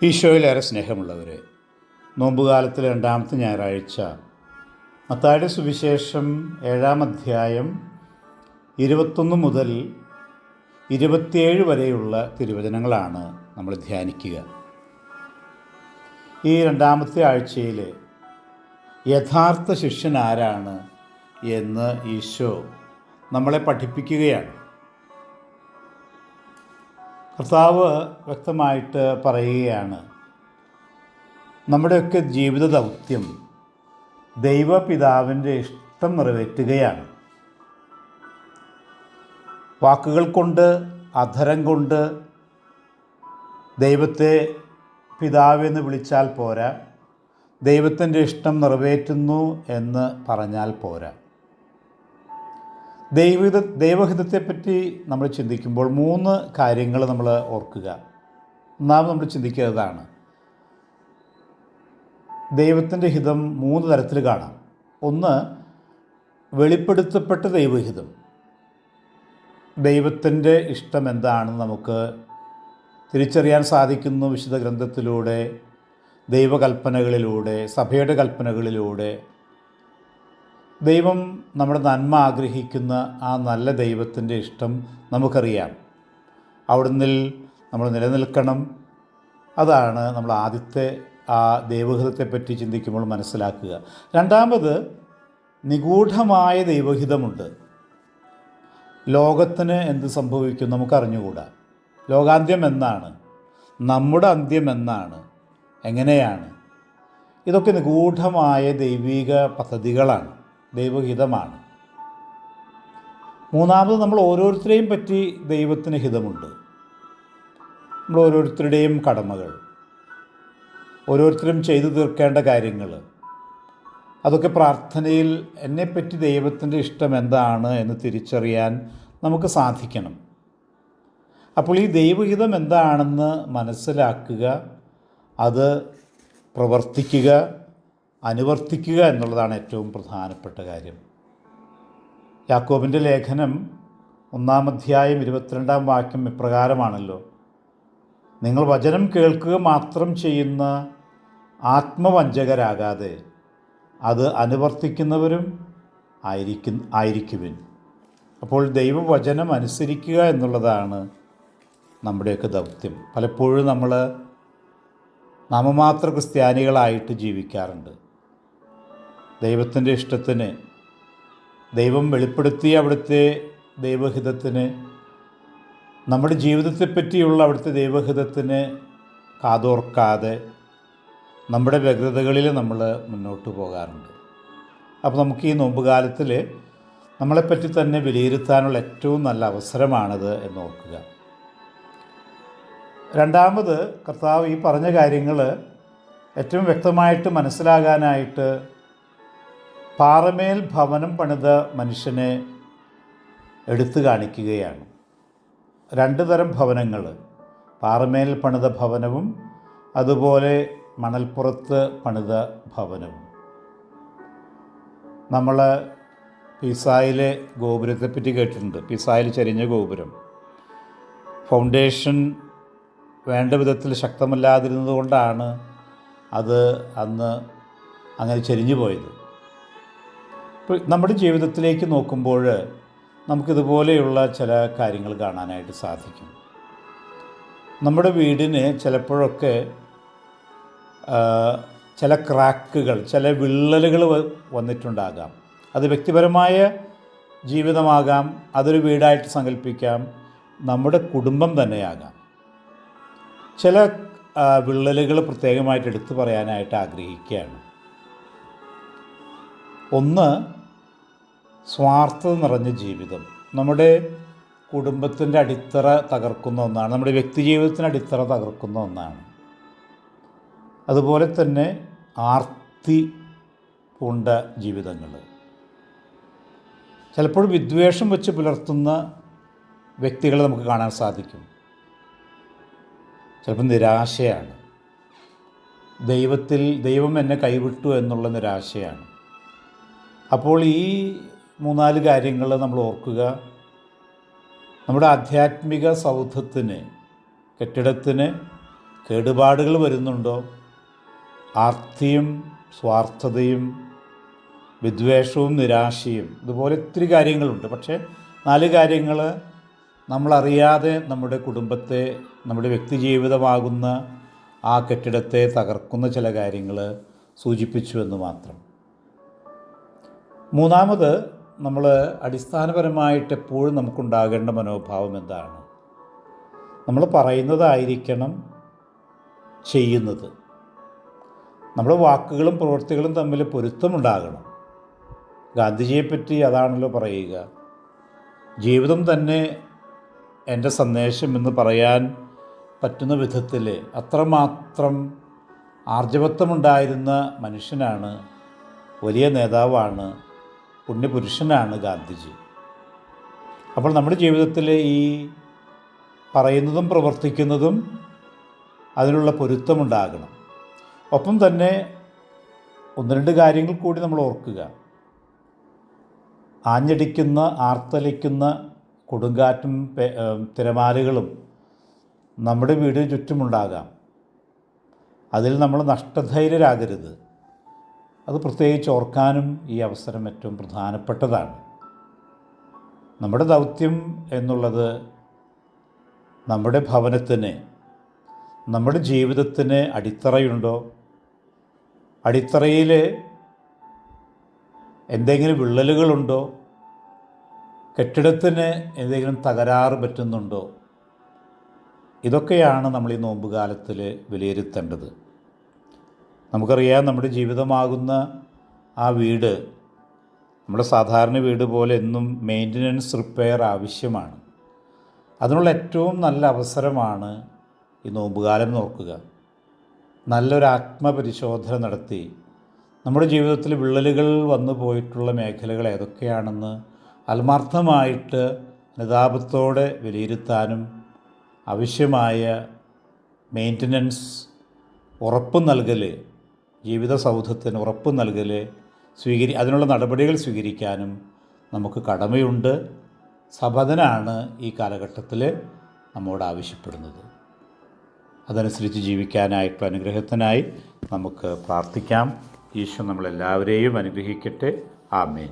ഈശോയിലേറെ സ്നേഹമുള്ളവരെ, നോമ്പുകാലത്തിലെ രണ്ടാമത്തെ ഞായറാഴ്ച മത്തായിയുടെ സുവിശേഷം 7-ാം അധ്യായം 21 മുതൽ 27 വരെയുള്ള തിരുവചനങ്ങളാണ് നമ്മൾ ധ്യാനിക്കുക. ഈ രണ്ടാമത്തെ ആഴ്ചയിൽ യഥാർത്ഥ ശിഷ്യൻ ആരാണ് എന്ന് ഈശോ നമ്മളെ പഠിപ്പിക്കുകയാണ്. കർത്താവ് വ്യക്തമായിട്ട് പറയുകയാണ്, നമ്മുടെയൊക്കെ ജീവിത ദൗത്യം ദൈവപിതാവിൻ്റെ ഇഷ്ടം നിറവേറ്റുകയാണ്. വാക്കുകൾ കൊണ്ട്, അധരം കൊണ്ട് ദൈവത്തെ പിതാവെന്ന് വിളിച്ചാൽ പോരാ, ദൈവത്തിൻ്റെ ഇഷ്ടം നിറവേറ്റുന്നു എന്ന് പറഞ്ഞാൽ പോരാ. ദൈവഹിതത്തെപ്പറ്റി നമ്മൾ ചിന്തിക്കുമ്പോൾ 3 കാര്യങ്ങൾ നമ്മൾ ഓർക്കുക. ഒന്നാമത് നമ്മൾ ചിന്തിക്കുന്നതാണ്, ദൈവത്തിൻ്റെ ഹിതം 3 തരത്തിൽ കാണാം. ഒന്ന്, വെളിപ്പെടുത്തപ്പെട്ട ദൈവഹിതം. ദൈവത്തിൻ്റെ ഇഷ്ടം എന്താണെന്ന് നമുക്ക് തിരിച്ചറിയാൻ സാധിക്കുന്നു വിശുദ്ധ ഗ്രന്ഥത്തിലൂടെ, ദൈവകൽപ്പനകളിലൂടെ, സഭയുടെ കൽപ്പനകളിലൂടെ. ദൈവം നമ്മുടെ നന്മ ആഗ്രഹിക്കുന്ന ആ നല്ല ദൈവത്തിൻ്റെ ഇഷ്ടം നമുക്കറിയാം. അവിടുന്ന് നമ്മൾ നിലനിൽക്കണം. അതാണ് നമ്മൾ ആദ്യത്തെ ആ ദൈവഹിതത്തെപ്പറ്റി ചിന്തിക്കുമ്പോൾ മനസ്സിലാക്കുക. രണ്ടാമത്, നിഗൂഢമായ ദൈവഹിതമുണ്ട്. ലോകത്തിന് എന്ത് സംഭവിക്കും നമുക്കറിഞ്ഞുകൂടാ. ലോകാന്ത്യം എന്നാണ്, നമ്മുടെ അന്ത്യം എന്നാണ്, എങ്ങനെയാണ്, ഇതൊക്കെ നിഗൂഢമായ ദൈവിക പദ്ധതികളാണ്, ദൈവഹിതമാണ്. മൂന്നാമത്, നമ്മൾ ഓരോരുത്തരെയും പറ്റി ദൈവത്തിന് ഹിതമുണ്ട്. നമ്മൾ ഓരോരുത്തരുടെയും കടമകൾ, ഓരോരുത്തരും ചെയ്തു തീർക്കേണ്ട കാര്യങ്ങൾ, അതൊക്കെ പ്രാർത്ഥനയിൽ എന്നെപ്പറ്റി ദൈവത്തിൻ്റെ ഇഷ്ടം എന്താണ് എന്ന് തിരിച്ചറിയാൻ നമുക്ക് സാധിക്കണം. അപ്പോൾ ഈ ദൈവഹിതം എന്താണെന്ന് മനസ്സിലാക്കുക, അത് പ്രവർത്തിക്കുക, അനുവർത്തിക്കുക എന്നുള്ളതാണ് ഏറ്റവും പ്രധാനപ്പെട്ട കാര്യം. യാക്കോബിൻ്റെ ലേഖനം 1-ാം അധ്യായം 22-ാം വാക്യം ഇപ്രകാരമാണല്ലോ: നിങ്ങൾ വചനം കേൾക്കുക മാത്രം ചെയ്യുന്ന ആത്മവഞ്ചകരാകാതെ അത് അനുവർത്തിക്കുന്നവരും ആയിരിക്കുവിൻ. അപ്പോൾ ദൈവവചനം അനുസരിക്കുക എന്നുള്ളതാണ് നമ്മുടെയൊക്കെ ദൗത്യം. പലപ്പോഴും നമ്മൾ നാമമാത്ര ക്രിസ്ത്യാനികളായിട്ട് ജീവിക്കാറുണ്ട്. ദൈവത്തിൻ്റെ ഇഷ്ടത്തിന്, ദൈവം വെളിപ്പെടുത്തിയ അവിടുത്തെ ദൈവഹിതത്തിന്, നമ്മുടെ ജീവിതത്തെപ്പറ്റിയുള്ള അവിടുത്തെ ദൈവഹിതത്തിന് കാതോർക്കാതെ നമ്മുടെ വ്യഗ്രതകളിൽ നമ്മൾ മുന്നോട്ട് പോകാറുണ്ട്. അപ്പോൾ നമുക്ക് ഈ നോമ്പുകാലത്തിൽ നമ്മളെപ്പറ്റി തന്നെ വിലയിരുത്താനുള്ള ഏറ്റവും നല്ല അവസരമാണിത് എന്ന് ഓർക്കുക. രണ്ടാമത്, കർത്താവ് ഈ പറഞ്ഞ കാര്യങ്ങൾ ഏറ്റവും വ്യക്തമായിട്ട് മനസ്സിലാകാനായിട്ട് പാറമേൽ ഭവനം പണിത മനുഷ്യനെ എടുത്തു കാണിക്കുകയാണ്. 2 തരം ഭവനങ്ങൾ, പാറമേൽ പണിത ഭവനവും അതുപോലെ മണൽപ്പുറത്ത് പണിത ഭവനവും. നമ്മൾ പിസായിലെ ഗോപുരത്തെപ്പറ്റി കേട്ടിട്ടുണ്ട്. പിസായിൽ ചരിഞ്ഞ ഗോപുരം, ഫൗണ്ടേഷൻ വേണ്ട വിധത്തിൽ ശക്തമല്ലാതിരുന്നത് കൊണ്ടാണ് അത് അന്ന് അങ്ങനെ ചരിഞ്ഞു പോയത്. ഇപ്പോൾ നമ്മുടെ ജീവിതത്തിലേക്ക് നോക്കുമ്പോൾ നമുക്കിതുപോലെയുള്ള ചില കാര്യങ്ങൾ കാണാനായിട്ട് സാധിക്കും. നമ്മുടെ വീടിന് ചിലപ്പോഴൊക്കെ ചില ക്രാക്കുകൾ, ചില വിള്ളലുകൾ വന്നിട്ടുണ്ടാകാം. അത് വ്യക്തിപരമായ ജീവിതമാകാം, അതൊരു വീടായിട്ട് സങ്കല്പിക്കാം, നമ്മുടെ കുടുംബം തന്നെയാകാം. ചില വിള്ളലുകൾ പ്രത്യേകമായിട്ട് എടുത്തു പറയാനായിട്ട് ആഗ്രഹിക്കുകയാണ്. ഒന്ന്, സ്വാർത്ഥത നിറഞ്ഞ ജീവിതം. നമ്മുടെ കുടുംബത്തിൻ്റെ അടിത്തറ തകർക്കുന്ന ഒന്നാണ്, നമ്മുടെ വ്യക്തിജീവിതത്തിൻ്റെ അടിത്തറ തകർക്കുന്ന ഒന്നാണ്. അതുപോലെ തന്നെ ആർത്തി പൂണ്ട ജീവിതങ്ങൾ, ചിലപ്പോൾ വിദ്വേഷം വെച്ച് പുലർത്തുന്ന വ്യക്തികളെ നമുക്ക് കാണാൻ സാധിക്കും. ചിലപ്പോൾ നിരാശയാണ്, ദൈവം എന്നെ കൈവിട്ടു എന്നുള്ള നിരാശയാണ്. അപ്പോൾ ഈ 3-4 കാര്യങ്ങൾ നമ്മൾ ഓർക്കുക. നമ്മുടെ ആധ്യാത്മിക സൗധത്തിന്, കെട്ടിടത്തിന് കേടുപാടുകൾ വരുന്നുണ്ടോ? ആർത്തിയും സ്വാർത്ഥതയും വിദ്വേഷവും നിരാശയും, ഇതുപോലെ ഒത്തിരി കാര്യങ്ങളുണ്ട്. പക്ഷേ 4 കാര്യങ്ങൾ നമ്മളറിയാതെ നമ്മുടെ കുടുംബത്തെ, നമ്മുടെ വ്യക്തിജീവിതമാകുന്ന ആ കെട്ടിടത്തെ തകർക്കുന്ന ചില കാര്യങ്ങൾ സൂചിപ്പിച്ചു എന്ന് മാത്രം. മൂന്നാമത്, നമ്മൾ അടിസ്ഥാനപരമായിട്ട് എപ്പോഴും നമുക്കുണ്ടാകേണ്ട മനോഭാവം എന്താണ്? നമ്മൾ പറയുന്നതായിരിക്കണം ചെയ്യുന്നത്. നമ്മുടെ വാക്കുകളും പ്രവൃത്തികളും തമ്മിൽ പൊരുത്തമുണ്ടാകണം. ഗാന്ധിജിയെപ്പറ്റി അതാണല്ലോ പറയുക, ജീവിതം തന്നെ എൻ്റെ സന്ദേശം എന്ന് പറയാൻ പറ്റുന്ന വിധത്തിൽ അത്രമാത്രം ആർജവത്വമുണ്ടായിരുന്ന മനുഷ്യനാണ്, വലിയ നേതാവാണ്, പുണ്യപുരുഷനാണ് ഗാന്ധിജി. അപ്പോൾ നമ്മുടെ ജീവിതത്തിൽ ഈ പറയുന്നതും പ്രവർത്തിക്കുന്നതും അതിനുള്ള പൊരുത്തമുണ്ടാകണം. ഒപ്പം തന്നെ 1-2 കാര്യങ്ങൾ കൂടി നമ്മൾ ഓർക്കുക. ആഞ്ഞടിക്കുന്ന, ആർത്തലിക്കുന്ന കൊടുങ്കാറ്റും തിരമാലകളും നമ്മുടെ വീടിന് ചുറ്റുമുണ്ടാകാം. അതിൽ നമ്മൾ നഷ്ടധൈര്യരാകരുത്. അത് പ്രത്യേകിച്ച് ഓർക്കാനും ഈ അവസരം ഏറ്റവും പ്രധാനപ്പെട്ടതാണ്. നമ്മുടെ ദൗത്യം എന്നുള്ളത് നമ്മുടെ ഭവനത്തിന്, നമ്മുടെ ജീവിതത്തിന് അടിത്തറയുണ്ടോ? അടിത്തറയിൽ എന്തെങ്കിലും വിള്ളലുകളുണ്ടോ? കെട്ടിടത്തിന് എന്തെങ്കിലും തകരാറ് പറ്റുന്നുണ്ടോ? ഇതൊക്കെയാണ് നമ്മൾ ഈ നോമ്പുകാലത്തിൽ വിലയിരുത്തേണ്ടത്. നമുക്കറിയാം, നമ്മുടെ ജീവിതമാകുന്ന ആ വീട് നമ്മുടെ സാധാരണ വീട് പോലെ എന്നും മെയിൻ്റനൻസ്, റിപ്പയർ ആവശ്യമാണ്. അതിനുള്ള ഏറ്റവും നല്ല അവസരമാണ് ഈ നോമ്പുകാലം നോക്കുക. നല്ലൊരു ആത്മപരിശോധന നടത്തി നമ്മുടെ ജീവിതത്തിൽ വിള്ളലുകൾ വന്നു പോയിട്ടുള്ള മേഖലകൾ ഏതൊക്കെയാണെന്ന് ആത്മാർത്ഥമായിട്ട് അനുതാപത്തോടെ വിലയിരുത്താനും ആവശ്യമായ മെയിൻ്റനൻസ് ഉറപ്പ് നൽകൽ, ജീവിത സൗധത്തിന് ഉറപ്പ് നൽകൽ, അതിനുള്ള നടപടികൾ സ്വീകരിക്കാനും നമുക്ക് കടമയുണ്ട്. സഭതനാണ് ഈ കാലഘട്ടത്തിൽ നമ്മോട് ആവശ്യപ്പെടുന്നത്. അതനുസരിച്ച് ജീവിക്കാനായിട്ടുള്ള അനുഗ്രഹത്തിനായി നമുക്ക് പ്രാർത്ഥിക്കാം. ഈശോ നമ്മളെല്ലാവരെയും അനുഗ്രഹിക്കട്ടെ. ആമേൻ.